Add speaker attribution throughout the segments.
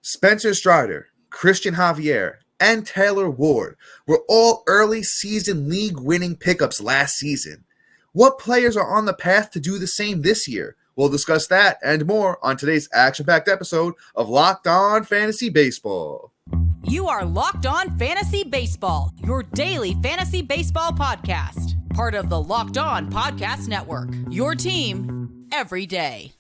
Speaker 1: Spencer Strider, Christian Javier, and Taylor Ward were all early season league winning pickups last season. What players are on the path to do the same this year? We'll discuss that and more on today's action-packed episode of Locked On Fantasy Baseball.
Speaker 2: You are Locked On Fantasy Baseball, your daily fantasy baseball podcast. Part of the Locked On Podcast Network, your team every day.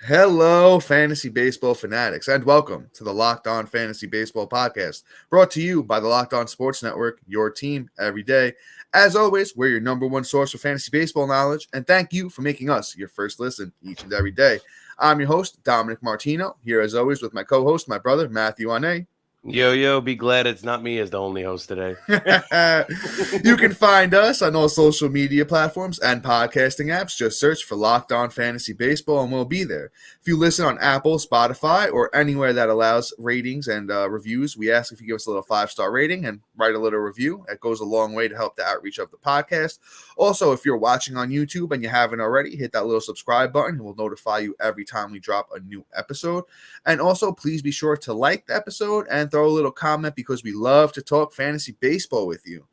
Speaker 1: Hello, fantasy baseball fanatics, and welcome to the Locked On Fantasy Baseball podcast, brought to you by the Locked On Sports Network, your team every day. As always, we're your number one source for fantasy baseball knowledge, and thank you for making us your first listen each and every day. I'm your host, Dominic Martino, here as always with my co-host, my brother, Matthew Ane.
Speaker 3: Yo, be glad it's not me as the only host today.
Speaker 1: You can find us on all social media platforms and podcasting apps. Just search for Locked On Fantasy Baseball and we'll be there. If you listen on Apple, Spotify, or anywhere that allows ratings and reviews, we ask if you give us a little 5-star rating and write a little review. It goes a long way to help the outreach of the podcast. Also, if you're watching on YouTube and you haven't already, hit that little subscribe button. It will notify you every time we drop a new episode. And also, please be sure to like the episode and throw a little comment because we love to talk fantasy baseball with you.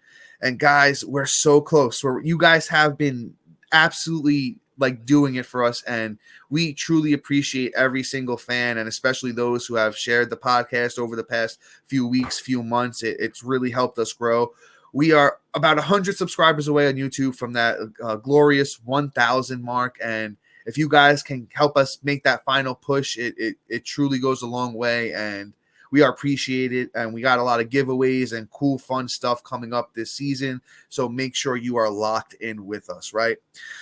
Speaker 1: And guys, we're so close. You guys have been absolutely doing it for us, and we truly appreciate every single fan, and especially those who have shared the podcast over the past few weeks, few months. It's really helped us grow. We are about 100 subscribers away on YouTube from that glorious 1,000 mark, and if you guys can help us make that final push, it truly goes a long way, and we are appreciated, and we got a lot of giveaways and cool, fun stuff coming up this season, so make sure you are locked in with us, right?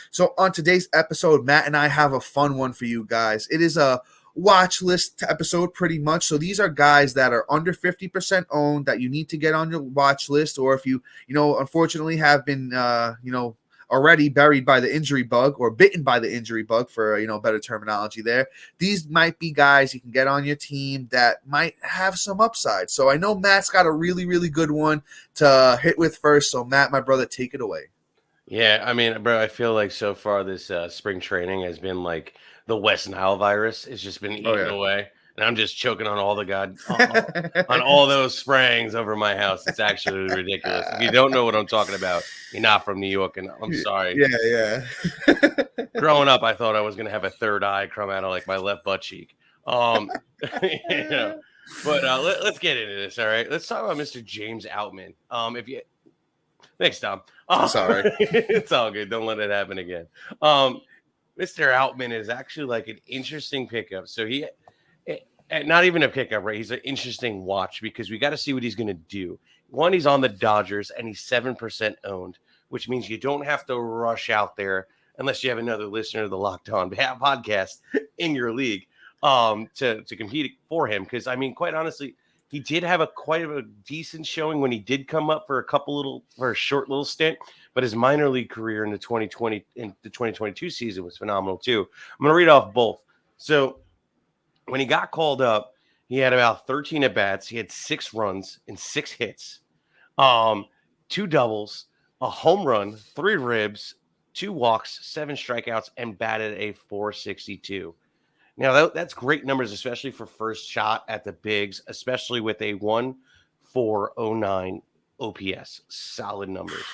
Speaker 1: So on today's episode, Matt and I have a fun one for you guys. It is a watch list episode pretty much. So these are guys that are under 50% owned that you need to get on your watch list, or if you unfortunately have been, already buried by the injury bug or bitten by the injury bug for, better terminology there. These might be guys you can get on your team that might have some upside. So I know Matt's got a really, really good one to hit with first. So Matt, my brother, take it away.
Speaker 3: Yeah, I mean, bro, I feel like so far this spring training has been like the West Nile virus. It's just been eaten away. And I'm just choking on all on all those sprayings over my house. It's actually ridiculous. If you don't know what I'm talking about, you're not from New York, and I'm sorry.
Speaker 1: Yeah.
Speaker 3: Growing up, I thought I was going to have a third eye come out of my left butt cheek. But let's get into this. All right, let's talk about Mr. James Outman. Thanks, Tom.
Speaker 1: Sorry,
Speaker 3: it's all good. Don't let it happen again. Mr. Outman is actually an interesting pickup. So not even a pickup, right? He's an interesting watch because we got to see what he's going to do. One, he's on the Dodgers and he's 7% owned, which means you don't have to rush out there unless you have another listener of the Locked On podcast in your league to compete for him. Because quite honestly, he did have quite a decent showing when he did come up for a short little stint, but his minor league career in the 2022 season was phenomenal too. I'm going to read off both. So when he got called up, he had about 13 at-bats. He had 6 runs and 6 hits, 2 doubles, a home run, 3 ribs, 2 walks, 7 strikeouts, and batted a .462. Now, that's great numbers, especially for first shot at the bigs, especially with a 1.409 OPS. Solid numbers.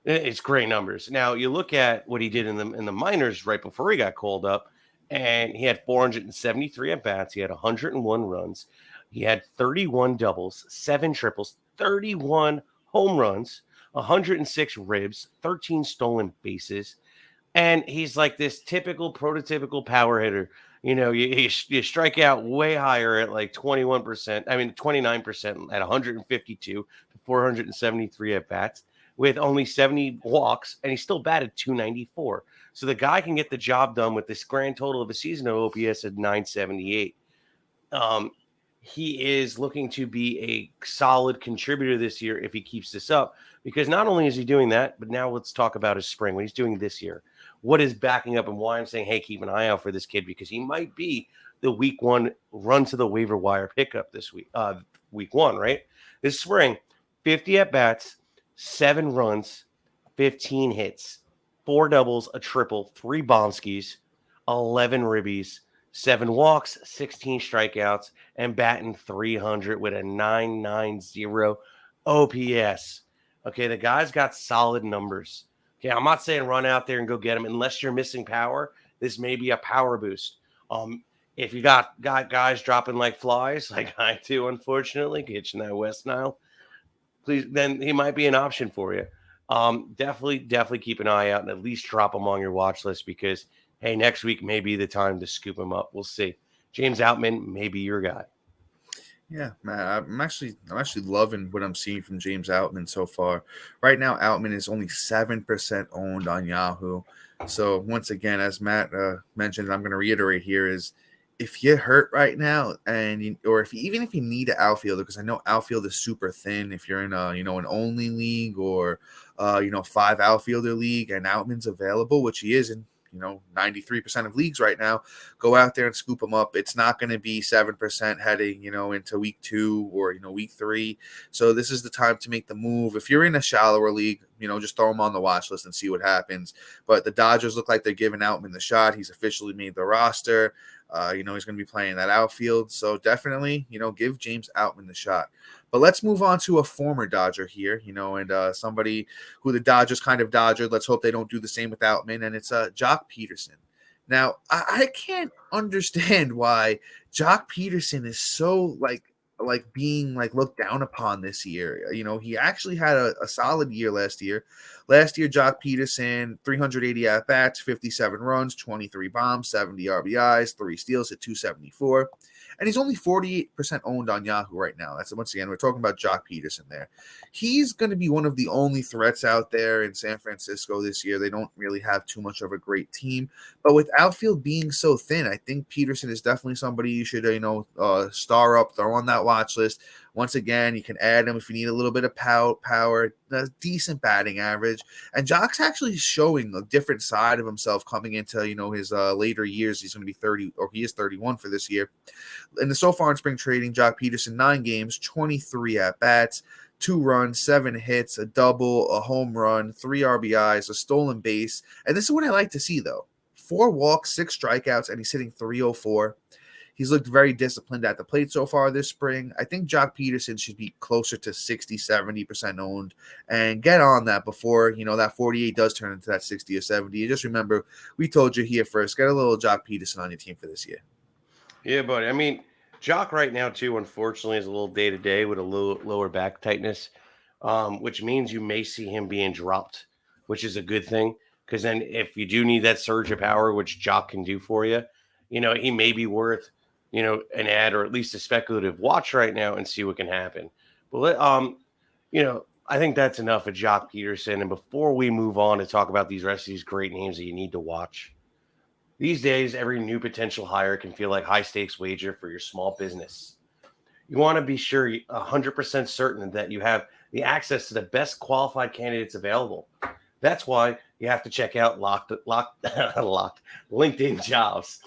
Speaker 3: It's great numbers. Now, you look at what he did in the minors right before he got called up, and he had 473 at-bats. He had 101 runs. He had 31 doubles, 7 triples, 31 home runs, 106 ribs, 13 stolen bases. And he's like this typical, prototypical power hitter. You strike out way higher at 29% at 152 to 473 at-bats with only 70 walks, and he still batted .294. So the guy can get the job done with this grand total of a season of OPS at .978. He is looking to be a solid contributor this year if he keeps this up, because not only is he doing that, but now let's talk about his spring, what he's doing this year. what is backing up and why I'm saying, hey, keep an eye out for this kid, because he might be the week one run to the waiver wire pickup this week, week one, right? This spring, 50 at-bats, 7 runs, 15 hits, 4 doubles, a triple, 3 bombskis, 11 ribbies, 7 walks, 16 strikeouts, and batting 300 with a 990 OPS. Okay, the guy's got solid numbers. Okay, I'm not saying run out there and go get him unless you're missing power. This may be a power boost. If you got guys dropping like flies, like I do, unfortunately, catching that West Nile, please, then he might be an option for you. Definitely keep an eye out and at least drop him on your watch list, because, hey, next week may be the time to scoop him up. We'll see. James Outman may be your guy.
Speaker 1: Yeah, man, I'm actually loving what I'm seeing from James Outman so far. Right now, Outman is only 7% owned on Yahoo. So once again, as Matt mentioned, I'm going to reiterate here is, if you're hurt right now, or even if you need an outfielder, because I know outfield is super thin. If you're in a an only league or 5 outfielder league, and Outman's available, which he is in 93% of leagues right now, go out there and scoop them up. It's not going to be 7% heading, into week 2 or, week 3. So this is the time to make the move. If you're in a shallower league, just throw him on the watch list and see what happens. But the Dodgers look like they're giving Outman the shot. He's officially made the roster. He's going to be playing that outfield. So definitely, give James Outman the shot. But let's move on to a former Dodger here, and somebody who the Dodgers kind of dodgered. Let's hope they don't do the same with Outman, and it's Joc Pederson. Now, I can't understand why Joc Pederson is so being looked down upon this year. He actually had a solid year last year. Last year, Joc Pederson, 380 at-bats, 57 runs, 23 bombs, 70 RBIs, 3 steals at 274. And he's only 48% owned on Yahoo right now. That's, once again, we're talking about Joc Pederson there. He's going to be one of the only threats out there in San Francisco this year. They don't really have too much of a great team. But with outfield being so thin, I think Pederson is definitely somebody you should, star up, throw on that watch list. Once again, you can add him if you need a little bit of power, a decent batting average. And Joc's actually showing a different side of himself coming into, his later years. He's going to be 30, or he is 31 for this year. And so far in spring trading, Joc Pederson, 9 games, 23 at-bats, 2 runs, 7 hits, a double, a home run, 3 RBIs, a stolen base. And this is what I like to see, though. 4 walks, 6 strikeouts, and he's hitting .304. He's looked very disciplined at the plate so far this spring. I think Joc Pederson should be closer to 60, 70% owned and get on that before, that 48 does turn into that 60 or 70. And just remember, we told you here first, get a little Joc Pederson on your team for this year.
Speaker 3: Yeah, buddy. I mean, Joc right now, too, unfortunately, is a little day-to-day with a lower back tightness, which means you may see him being dropped, which is a good thing, because then if you do need that surge of power, which Joc can do for you, he may be worth an ad or at least a speculative watch right now and see what can happen. But I think that's enough of Joc Pederson. And before we move on to talk about these rest of these great names that you need to watch, these days, every new potential hire can feel like high stakes wager for your small business. You want to be sure 100% certain that you have the access to the best qualified candidates available. That's why you have to check out locked LinkedIn Jobs.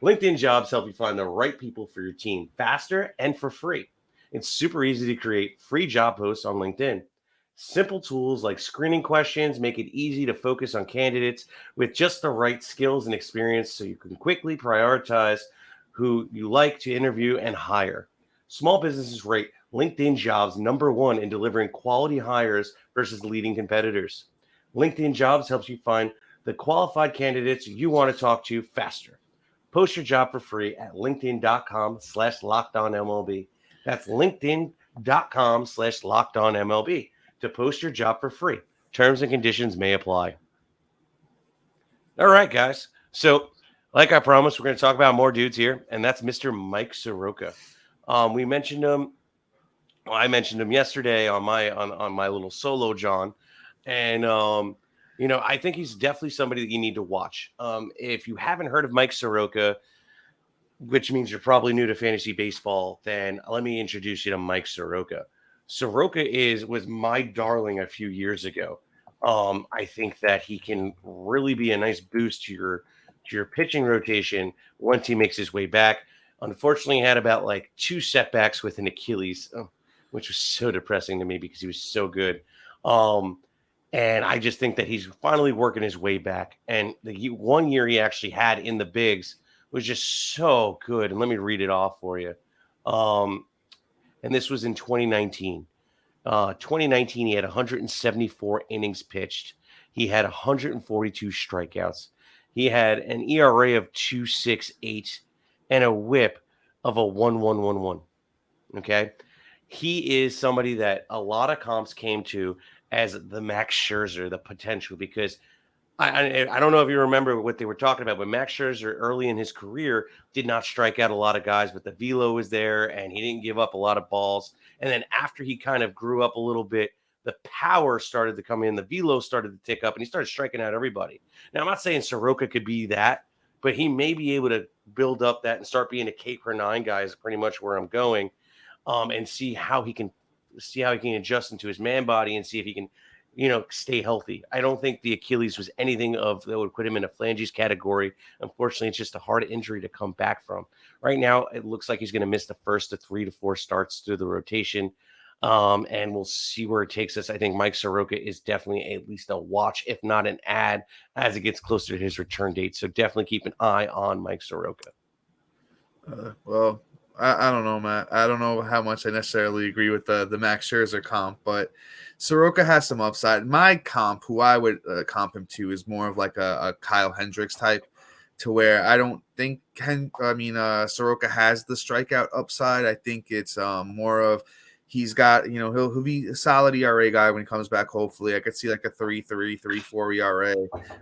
Speaker 3: LinkedIn Jobs help you find the right people for your team faster and for free. It's super easy to create free job posts on LinkedIn. Simple tools like screening questions make it easy to focus on candidates with just the right skills and experience, so you can quickly prioritize who you like to interview and hire. Small businesses rate LinkedIn Jobs #1 in delivering quality hires versus leading competitors. LinkedIn Jobs helps you find the qualified candidates you want to talk to faster. Post your job for free at linkedin.com/LockedOnMLB. That's linkedin.com/LockedOnMLB to post your job for free. Terms and conditions may apply. All right, guys. So, like I promised, we're going to talk about more dudes here, and that's Mr. Mike Soroka. We mentioned him. Well, I mentioned him yesterday on my little solo John, and I think he's definitely somebody that you need to watch. If you haven't heard of Mike Soroka, which means you're probably new to fantasy baseball, then let me introduce you to Mike Soroka. Soroka was my darling a few years ago. I think that he can really be a nice boost to your pitching rotation once he makes his way back. Unfortunately, he had about like 2 setbacks with an Achilles, which was so depressing to me because he was so good. Um, and I just think that he's finally working his way back. And the 1 year he actually had in the bigs was just so good. And let me read it off for you. Um, and this was in 2019. 2019, he had 174 innings pitched. He had 142 strikeouts. He had an ERA of 2.68 and a WHIP of a 1.111. Okay. He is somebody that a lot of comps came to as the Max Scherzer, the potential, because I don't know if you remember what they were talking about, but Max Scherzer early in his career did not strike out a lot of guys, but the velo was there and he didn't give up a lot of balls. And then after he kind of grew up a little bit, the power started to come in, the velo started to tick up, and he started striking out everybody. Now, I'm not saying Soroka could be that, but he may be able to build up that and start being a K per 9 guy is pretty much where I'm going, and see how he can adjust into his man body and see if he can stay healthy. I don't think the Achilles was anything of that would put him in a phalanges category. Unfortunately, it's just a hard injury to come back from. Right now, it looks like he's going to miss the first of 3 to 4 starts through the rotation. And we'll see where it takes us. I think Mike Soroka is definitely at least a watch, if not an ad, as it gets closer to his return date. So definitely keep an eye on Mike Soroka.
Speaker 1: Well, I don't know, Matt. I don't know how much I necessarily agree with the Max Scherzer comp, but Soroka has some upside. My comp, who I would comp him to, is more of like a Kyle Hendricks type, to where I don't think Soroka has the strikeout upside. I think it's more of he's got, he'll be a solid ERA guy when he comes back. Hopefully, I could see like a 3.3, 3.4 ERA,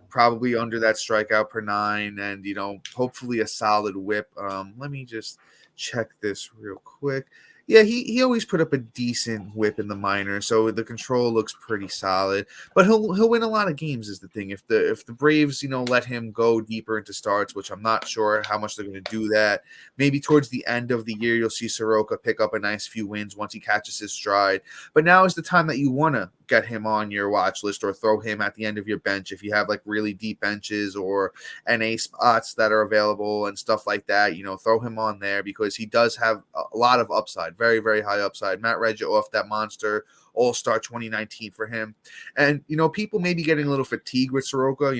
Speaker 1: probably under that strikeout per 9, and hopefully a solid WHIP. Let me just check this real quick. Yeah, he always put up a decent WHIP in the minors, so the control looks pretty solid. But he'll win a lot of games is the thing. If the Braves let him go deeper into starts, which I'm not sure how much they're going to do that. Maybe towards the end of the year you'll see Soroka pick up a nice few wins once he catches his stride. But now is the time that you want to get him on your watch list or throw him at the end of your bench if you have like really deep benches or NA spots that are available and stuff like that. Throw him on there because he does have a lot of upside. Very, very high upside. Matt read you off that monster All-Star 2019 for him. And, people may be getting a little fatigued with Soroka.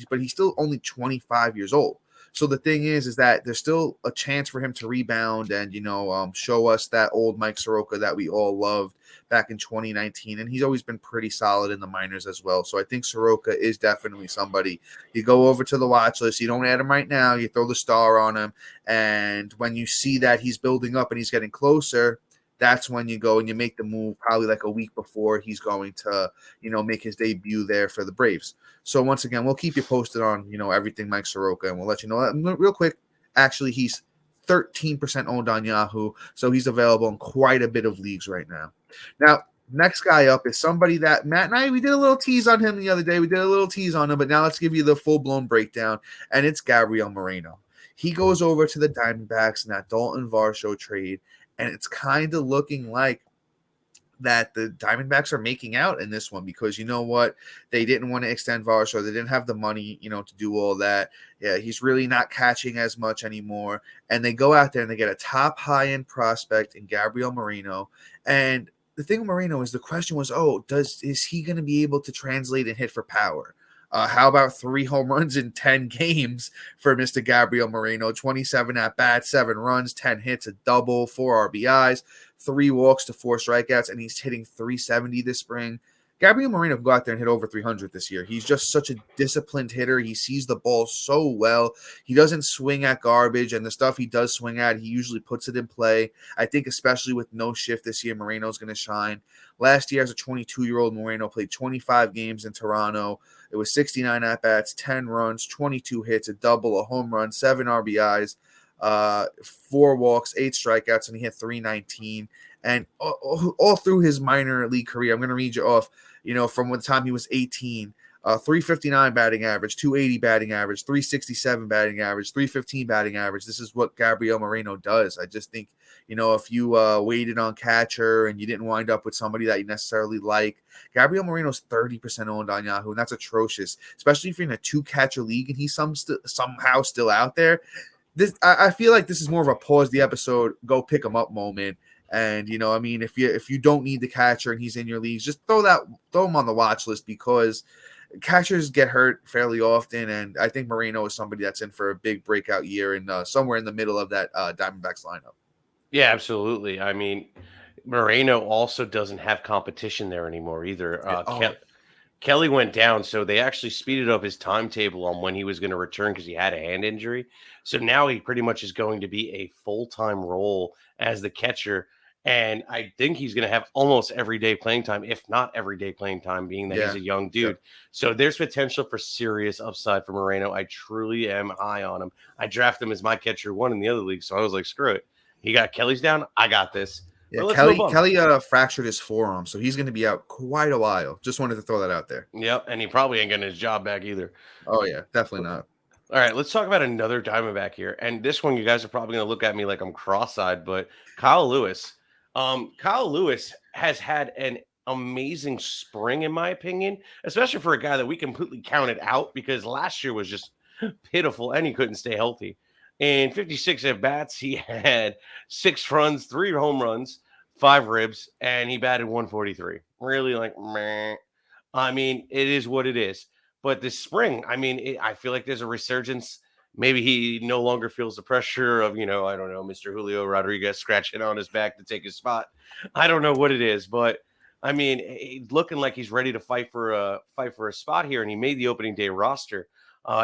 Speaker 1: But he's still only 25 years old. So the thing is that there's still a chance for him to rebound and, show us that old Mike Soroka that we all loved back in 2019. And he's always been pretty solid in the minors as well. So I think Soroka is definitely somebody. You go over to the watch list. You don't add him right now. You throw the star on him. And when you see that he's building up and he's getting closer, that's when you go and you make the move probably like a week before he's going to, make his debut there for the Braves. So once again, we'll keep you posted on, everything Mike Soroka, and we'll let you know real quick. Actually, he's 13% owned on Yahoo, so he's available in quite a bit of leagues right now. Now, next guy up is somebody that Matt and I, we did a little tease on him the other day. We did a little tease on him, but now let's give you the full-blown breakdown, and it's Gabriel Moreno. He goes over to the Diamondbacks in that Dalton Varsho trade, and it's kind of looking like that the Diamondbacks are making out in this one because you know what? They didn't want to extend Varsho. They didn't have the money, to do all that. Yeah, he's really not catching as much anymore. And they go out there and they get a top high-end prospect in Gabriel Moreno. And the thing with Moreno is the question was, is he going to be able to translate and hit for power? How about 3 home runs in 10 games for Mr. Gabriel Moreno? 27 at-bats, 7 runs, 10 hits, a double, 4 RBIs, 3 walks to 4 strikeouts, and he's hitting 370 this spring. Gabriel Moreno will go out there and hit over 300 this year. He's just such a disciplined hitter. He sees the ball so well. He doesn't swing at garbage, and the stuff he does swing at, he usually puts it in play. I think especially with no shift this year, Moreno's going to shine. Last year, as a 22-year-old, Moreno played 25 games in Toronto. It was 69 at-bats, 10 runs, 22 hits, a double, a home run, 7 RBIs, 4 walks, 8 strikeouts, and he hit 319. And all through his minor league career, I'm going to read you off, from the time he was 18, .359 batting average, .280 batting average, .367 batting average, .315 batting average. This is what Gabriel Moreno does. I just think, if you waited on catcher and you didn't wind up with somebody that you necessarily like, Gabriel Moreno's 30% owned on Yahoo, and that's atrocious, especially if you're in a 2-catcher league and he's somehow still out there. I feel like this is more of a pause the episode, go pick him up moment. And if you don't need the catcher and he's in your leagues, just throw him on the watch list, because catchers get hurt fairly often, and I think Moreno is somebody that's in for a big breakout year and somewhere in the middle of that Diamondbacks lineup.
Speaker 3: Yeah, absolutely. I mean, Moreno also doesn't have competition there anymore either. Kelly went down, so they actually speeded up his timetable on when he was going to return because he had a hand injury. So now he pretty much is going to be a full-time role as the catcher. And I think he's going to have almost everyday playing time, if not everyday playing time, being that he's a young dude. Yeah. So there's potential for serious upside for Moreno. I truly am high on him. I drafted him as my catcher 1 in the other league, so I was like, screw it. He got Kelly's down. I got this.
Speaker 1: Yeah, Kelly fractured his forearm, so he's going to be out quite a while. Just wanted to throw that out there.
Speaker 3: Yep, and he probably ain't getting his job back either.
Speaker 1: Oh, yeah, definitely not.
Speaker 3: All right, let's talk about another Diamondback here. And this one, you guys are probably going to look at me like I'm cross-eyed, but Kyle Lewis. Kyle Lewis has had an amazing spring, in my opinion, especially for a guy that we completely counted out because last year was just pitiful and he couldn't stay healthy. In 56 at-bats, he had 6 runs, 3 home runs, 5 ribs, and he batted 143. Really, meh. I mean, it is what it is. But this spring, I feel like there's a resurgence. Maybe he no longer feels the pressure of, I don't know, Mr. Julio Rodriguez scratching on his back to take his spot. I don't know what it is, but looking like he's ready to fight for a spot here, and he made the opening day roster.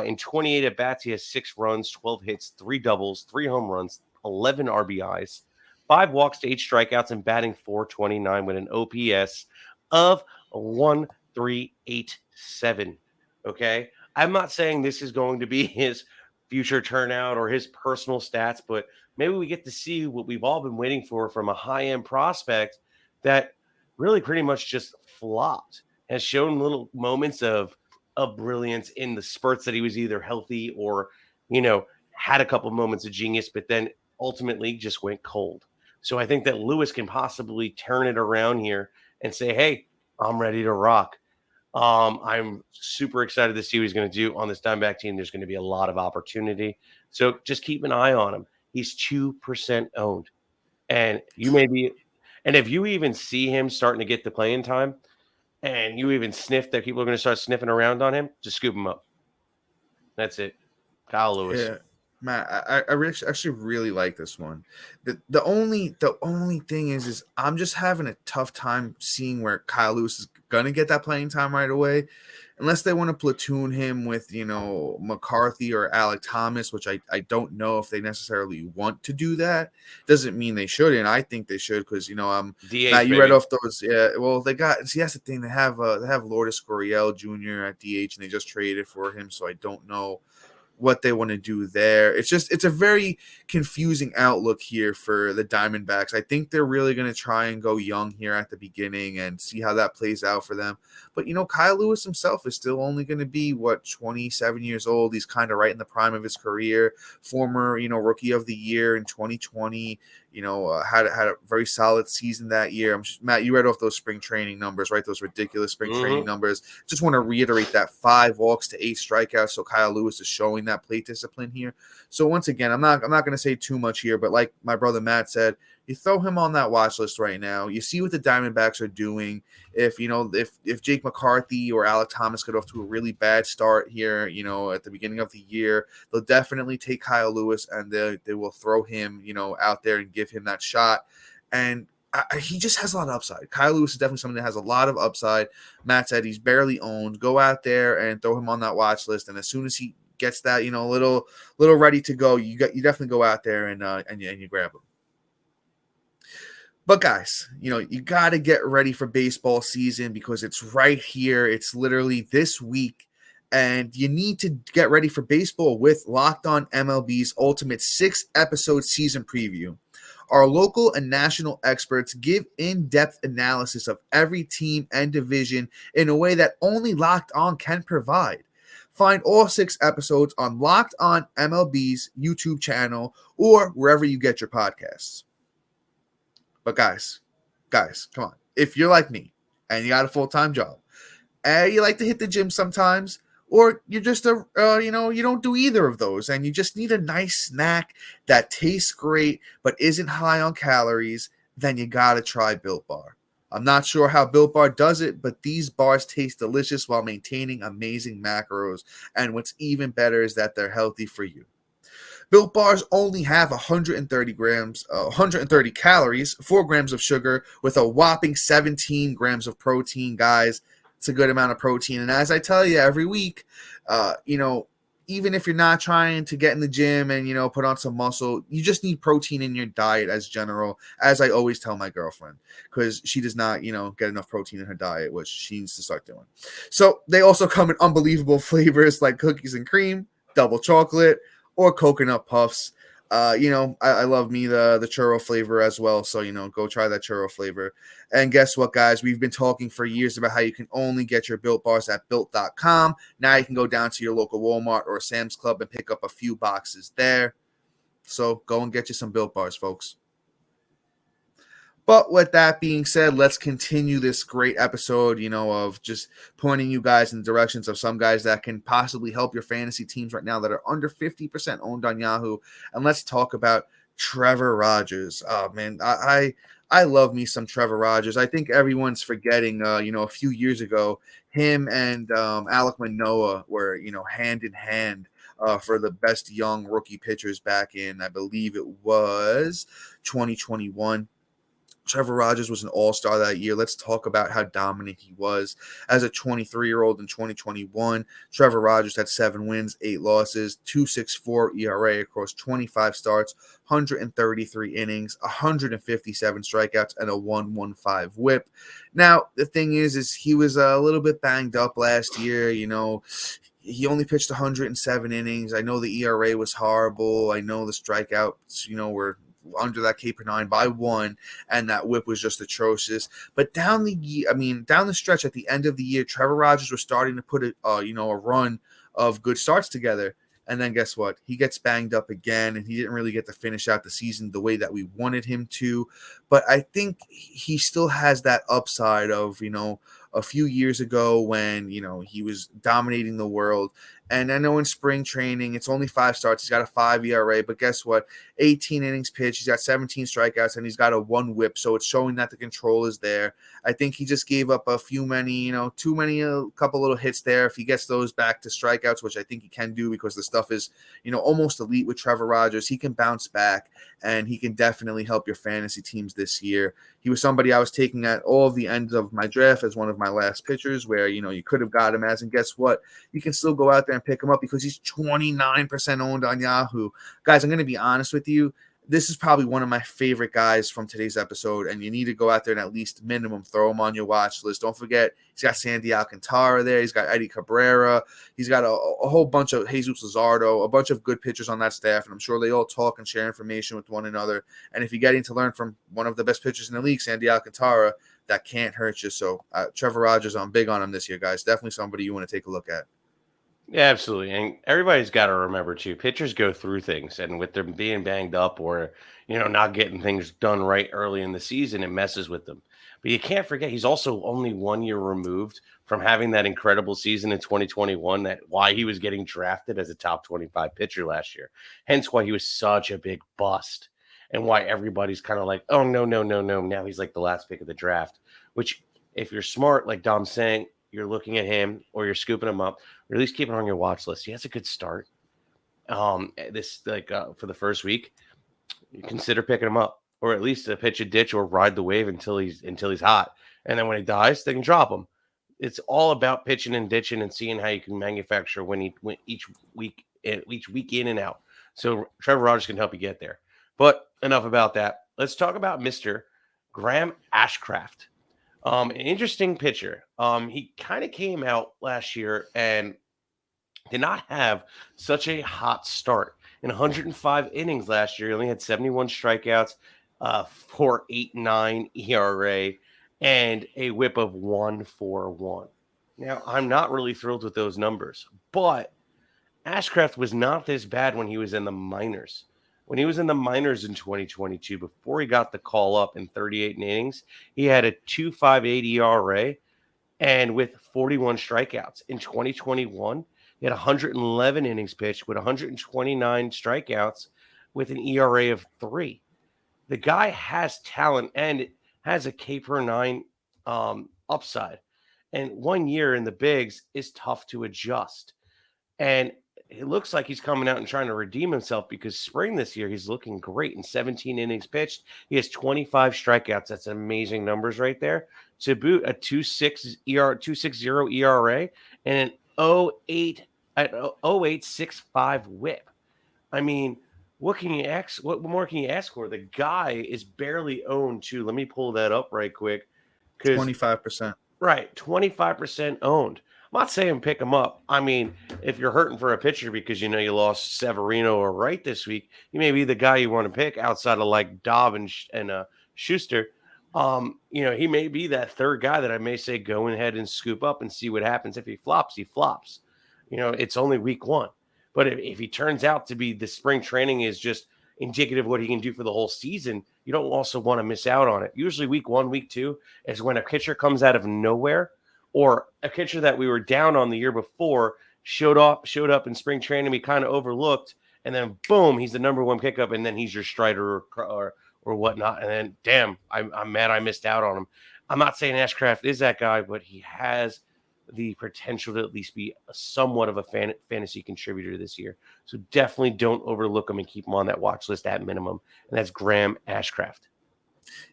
Speaker 3: In 28 at-bats, he has 6 runs, 12 hits, 3 doubles, 3 home runs, 11 RBIs, 5 walks to 8 strikeouts, and batting .429 with an OPS of 1.387. Okay? I'm not saying this is going to be his future turnout or his personal stats, but maybe we get to see what we've all been waiting for from a high-end prospect that really pretty much just flopped, has shown little moments of brilliance in the spurts that he was either healthy or, had a couple moments of genius, but then ultimately just went cold. So I think that Lewis can possibly turn it around here and say, hey, I'm ready to rock. I'm super excited to see what he's going to do on this Diamondback team. There's going to be a lot of opportunity. So just keep an eye on him. He's 2% owned. And if you even see him starting to get the playing time, and you even sniff that people are going to start sniffing around on him, just scoop him up. That's it. Kyle Lewis.
Speaker 1: Yeah, Matt, I actually really like this one. The only thing is I'm just having a tough time seeing where Kyle Lewis is going to get that playing time right away. Unless they want to platoon him with, McCarthy or Alec Thomas, which I don't know if they necessarily want to do that. Doesn't mean they shouldn't. I think they should because, DH, Matt, you read off those. Yeah, well, that's the thing. They have Lourdes Gurriel Jr. at DH, and they just traded for him, so I don't know what they want to do there. It's a very confusing outlook here for the Diamondbacks. I think they're really going to try and go young here at the beginning and see how that plays out for them. But, Kyle Lewis himself is still only going to be, 27 years old. He's kind of right in the prime of his career. Former, rookie of the year in 2020, had a very solid season that year. Matt, you read off those spring training numbers, right? Those ridiculous spring training numbers. Just want to reiterate that 5 walks to 8 strikeouts. So Kyle Lewis is showing that plate discipline here. So once again, I'm not going to say too much here, but like my brother Matt said, you throw him on that watch list right now. You see what the Diamondbacks are doing. If Jake McCarthy or Alec Thomas get off to a really bad start here, at the beginning of the year, they'll definitely take Kyle Lewis and they will throw him, out there and give him that shot. And he just has a lot of upside. Kyle Lewis is definitely something that has a lot of upside. Matt said he's barely owned. Go out there and throw him on that watch list. And as soon as he gets that, a little ready to go, you definitely go out there and you grab him. But guys, you got to get ready for baseball season because it's right here. It's literally this week. And you need to get ready for baseball with Locked On MLB's ultimate 6-episode season preview. Our local and national experts give in-depth analysis of every team and division in a way that only Locked On can provide. Find all 6 episodes on Locked On MLB's YouTube channel or wherever you get your podcasts. But guys, come on. If you're like me and you got a full-time job, and you like to hit the gym sometimes, or you're just you don't do either of those, and you just need a nice snack that tastes great but isn't high on calories, then you gotta try Built Bar. I'm not sure how Built Bar does it, but these bars taste delicious while maintaining amazing macros, and what's even better is that they're healthy for you. Built Bars only have 130 calories, 4 grams of sugar, with a whopping 17 grams of protein, guys. It's a good amount of protein. And as I tell you every week, even if you're not trying to get in the gym and, put on some muscle, you just need protein in your diet as general, as I always tell my girlfriend, because she does not, get enough protein in her diet, which she needs to start doing. So they also come in unbelievable flavors like cookies and cream, double chocolate, or coconut puffs. I love me the churro flavor as well. So, go try that churro flavor. And guess what, guys? We've been talking for years about how you can only get your Built Bars at Built.com. Now you can go down to your local Walmart or Sam's Club and pick up a few boxes there. So go and get you some Built Bars, folks. But with that being said, let's continue this great episode, of just pointing you guys in the directions of some guys that can possibly help your fantasy teams right now that are under 50% owned on Yahoo. And let's talk about Trevor Rogers. Oh, man, I love me some Trevor Rogers. I think everyone's forgetting, a few years ago, him and Alec Manoah were, hand in hand for the best young rookie pitchers back in, I believe it was 2021. Trevor Rogers was an all-star that year. Let's talk about how dominant he was. As a 23-year-old in 2021, Trevor Rogers had 7 wins, 8 losses, 2.64 ERA across 25 starts, 133 innings, 157 strikeouts, and a 1.15 whip. Now, the thing is he was a little bit banged up last year. He only pitched 107 innings. I know the ERA was horrible. I know the strikeouts, were under that K/9 by 1, and that whip was just atrocious. But down the stretch at the end of the year, Trevor Rogers was starting to put a run of good starts together. And then guess what? He gets banged up again, and he didn't really get to finish out the season the way that we wanted him to. But I think he still has that upside of, a few years ago when, he was dominating the world. And I know in spring training, it's only 5 starts. He's got a 5 ERA, but guess what? 18 innings pitched. He's got 17 strikeouts, and he's got a 1 whip. So it's showing that the control is there. I think he just gave up a couple little hits there. If he gets those back to strikeouts, which I think he can do because the stuff is, almost elite with Trevor Rogers, he can bounce back, and he can definitely help your fantasy teams this year. He was somebody I was taking at all of the ends of my draft as one of my last pitchers where, you could have got him as, and guess what? You can still go out there and pick him up because he's 29% owned on Yahoo. Guys, I'm going to be honest with you. This is probably one of my favorite guys from today's episode, and you need to go out there and at least minimum throw him on your watch list. Don't forget, he's got Sandy Alcantara there. He's got Eddie Cabrera. He's got a whole bunch of Jesus Luzardo, a bunch of good pitchers on that staff, and I'm sure they all talk and share information with one another. And if you're getting to learn from one of the best pitchers in the league, Sandy Alcantara, that can't hurt you. So Trevor Rogers, I'm big on him this year, guys. Definitely somebody you want to take a look at.
Speaker 3: Yeah, absolutely. And everybody's got to remember, too, pitchers go through things. And with them being banged up or, not getting things done right early in the season, it messes with them. But you can't forget, he's also only 1 year removed from having that incredible season in 2021, why he was getting drafted as a top 25 pitcher last year. Hence why he was such a big bust and why everybody's kind of like, oh, no. Now he's like the last pick of the draft, which if you're smart, like Dom's saying, you're looking at him or you're scooping him up, or at least keeping on your watch list. He has a good start. For the first week, you consider picking him up, or at least pitch a ditch or ride the wave until he's hot. And then when he dies, they can drop him. It's all about pitching and ditching and seeing how you can manufacture each week in and out. So Trevor Rogers can help you get there. But enough about that. Let's talk about Mr. Graham Ashcraft. An interesting pitcher. He kind of came out last year and did not have such a hot start. In 105 innings last year, he only had 71 strikeouts, .489 ERA, and a WHIP of 141. Now, I'm not really thrilled with those numbers, but Ashcraft was not this bad when he was in the minors. When he was in the minors in 2022, before he got the call up in 38 innings, he had a 2.58 ERA and with 41 strikeouts. In 2021, he had 111 innings pitched with 129 strikeouts with an ERA of 3. The guy has talent and has a K per 9 upside. And 1 year in the bigs is tough to adjust. And it looks like he's coming out and trying to redeem himself because spring this year, he's looking great in 17 innings pitched. He has 25 strikeouts. That's amazing numbers right there. To boot, a 2.60 ERA and an 0.865 WHIP. I mean, what more can you ask for? The guy is barely owned too. Let me pull that up right quick.
Speaker 1: 25%.
Speaker 3: Right, 25% owned. I'm not saying pick him up. I mean, if you're hurting for a pitcher because you lost Severino or Wright this week, he may be the guy you want to pick outside of like Dobb and Schuster. He may be that third guy that I may say go ahead and scoop up and see what happens. If he flops, he flops. It's only week 1. But if he turns out to be the spring training is just indicative of what he can do for the whole season, you don't also want to miss out on it. Usually week 1, week 2 is when a pitcher comes out of nowhere, or a pitcher that we were down on the year before showed up in spring training, we kind of overlooked, and then boom, he's the number 1 pickup, and then he's your Strider or whatnot, and then damn, I'm mad I missed out on him. I'm not saying Ashcraft is that guy, but he has the potential to at least be somewhat of a fantasy contributor this year. So definitely don't overlook him and keep him on that watch list at minimum, and that's Graham Ashcraft.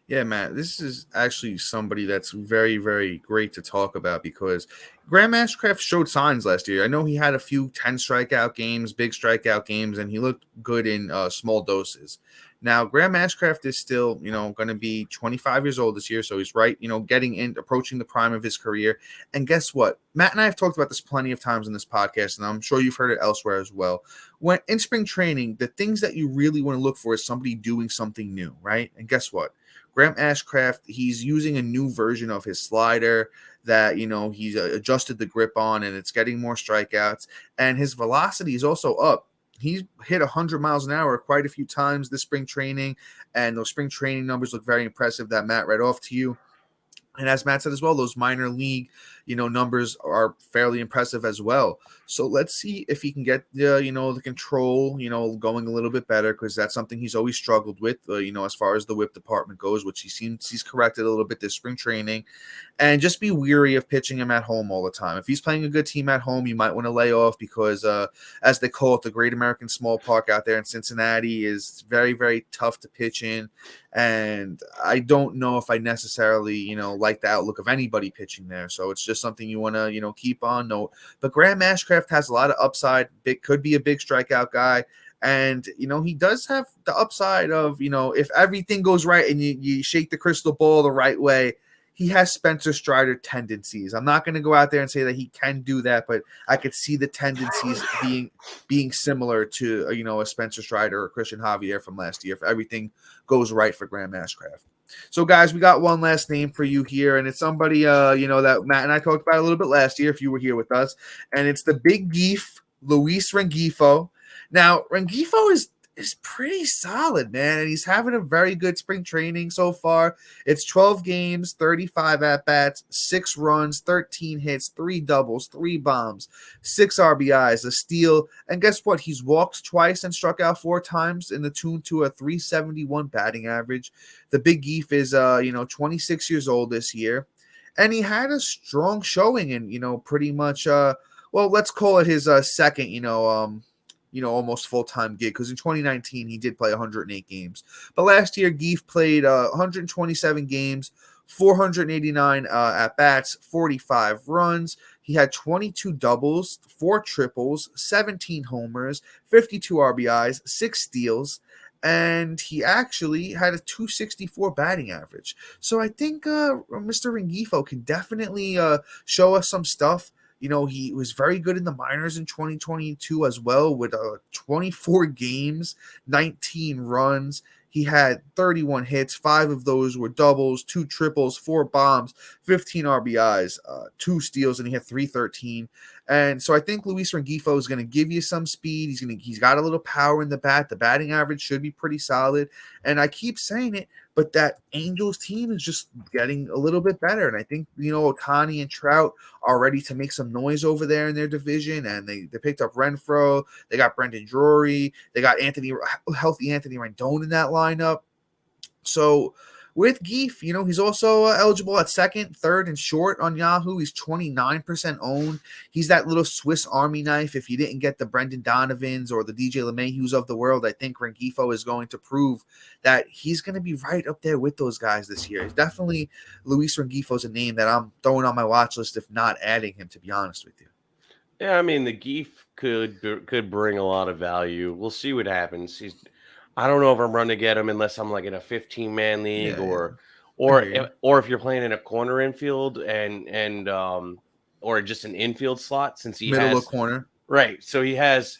Speaker 1: Yeah, Matt, this is actually somebody that's very, very great to talk about because Graham Ashcraft showed signs last year. I know he had a few 10 strikeout games, big strikeout games, and he looked good in small doses. Now, Graham Ashcraft is still, going to be 25 years old this year, so he's right, approaching the prime of his career. And guess what? Matt and I have talked about this plenty of times in this podcast, and I'm sure you've heard it elsewhere as well. When in spring training, the things that you really want to look for is somebody doing something new, right? And guess what? Graham Ashcraft, he's using a new version of his slider that, he's adjusted the grip on, and it's getting more strikeouts. And his velocity is also up. He's hit 100 miles an hour quite a few times this spring training, and those spring training numbers look very impressive that Matt read off to you. And as Matt said as well, those minor league, numbers are fairly impressive as well. So let's see if he can get the control, going a little bit better, because that's something he's always struggled with, as far as the whip department goes, which he's corrected a little bit this spring training. And just be weary of pitching him at home all the time. If he's playing a good team at home, you might want to lay off because, as they call it, the Great American Small Park out there in Cincinnati is very, very tough to pitch in. And I don't know if I necessarily, like the outlook of anybody pitching there. So it's just something you want to, keep on note. But Graham Ashcraft has a lot of upside. Could be a big strikeout guy. And, he does have the upside of, if everything goes right and you shake the crystal ball the right way, he has Spencer Strider tendencies. I'm not going to go out there and say that he can do that, but I could see the tendencies being similar to, a Spencer Strider or Christian Javier from last year if everything goes right for Graham Ashcraft. So, guys, we got one last name for you here, and it's somebody, that Matt and I talked about a little bit last year if you were here with us, and it's the big geef, Luis Rengifo. Now, Rengifo is pretty solid, man, and he's having a very good spring training so far. It's 12 games, 35 at-bats, 6 runs, 13 hits, 3 doubles, 3 bombs, 6 RBIs, a steal, and guess what? He's walked twice and struck out 4 times in the tune to a 371 batting average. The big geef is, 26 years old this year, and he had a strong showing in, pretty much, let's call it his second, almost full-time gig, because in 2019 he did play 108 games. But last year, Geef played 127 games, 489 at-bats, 45 runs. He had 22 doubles, 4 triples, 17 homers, 52 RBIs, 6 steals, and he actually had a 264 batting average. So I think Mr. Rengifo can definitely show us some stuff He was very good in the minors in 2022 as well with 24 games, 19 runs. He had 31 hits. 5 of those were doubles, 2 triples, 4 bombs, 15 RBIs, 2 steals, and he had 313. And so I think Luis Rengifo is going to give you some speed. He's got a little power in the bat. The batting average should be pretty solid. And I keep saying it, but that Angels team is just getting a little bit better. And I think, Ohtani and Trout are ready to make some noise over there in their division. And they picked up Renfroe. They got Brendan Drury. They got healthy Anthony Rendon in that lineup. So with Geef, he's also eligible at second, third, and short on Yahoo. He's 29% owned. He's that little Swiss Army knife. If you didn't get the Brendan Donovans or the DJ LeMayhews of the world, I think Rengifo is going to prove that he's going to be right up there with those guys this year. He's definitely Luis Rengifo's a name that I'm throwing on my watch list, if not adding him, to be honest with you.
Speaker 3: Yeah, I mean, the Geef could bring a lot of value. We'll see what happens. I don't know if I'm running to get him unless I'm like in a 15-man league or if you're playing in a corner infield and or just an infield slot, since he
Speaker 1: middle
Speaker 3: has
Speaker 1: of corner.
Speaker 3: Right. So he has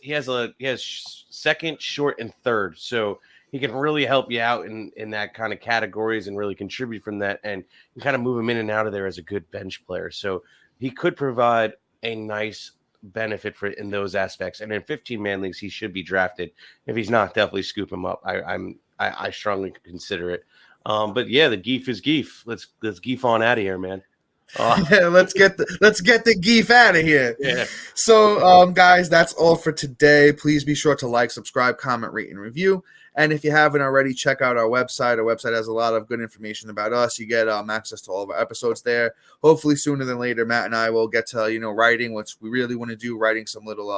Speaker 3: second, short, and third. So he can really help you out in that kind of categories and really contribute from that, and you kind of move him in and out of there as a good bench player. So he could provide a nice benefit in those aspects. And in 15-man leagues, he should be drafted. If he's not, definitely scoop him up. I strongly consider it. But yeah, the Geef is Geef. Let's Geef on out of here, man.
Speaker 1: Let's get the Geef out of here.
Speaker 3: Yeah.
Speaker 1: So, guys, that's all for today. Please be sure to like, subscribe, comment, rate, and review. And if you haven't already, check out our website. Our website has a lot of good information about us. You get access to all of our episodes there. Hopefully, sooner than later, Matt and I will get to writing what we really want to do. Writing some little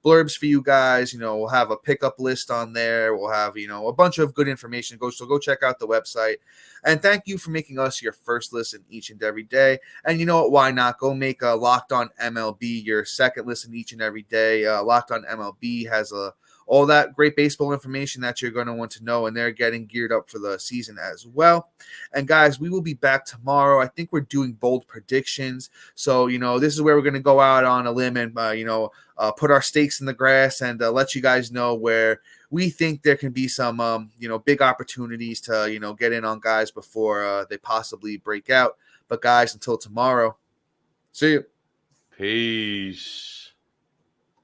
Speaker 1: blurbs for you guys. We'll have a pickup list on there. We'll have a bunch of good information. So go check out the website. And thank you for making us your first listen each and every day. And you know what? Why not? Go make Locked On MLB your second listen each and every day. Locked On MLB has all that great baseball information that you're going to want to know, and they're getting geared up for the season as well. And guys, we will be back tomorrow. I think we're doing bold predictions. So, this is where we're going to go out on a limb and, put our stakes in the grass and let you guys know where we think there can be some, big opportunities to, get in on guys before they possibly break out. But guys, until tomorrow, see you.
Speaker 3: Peace.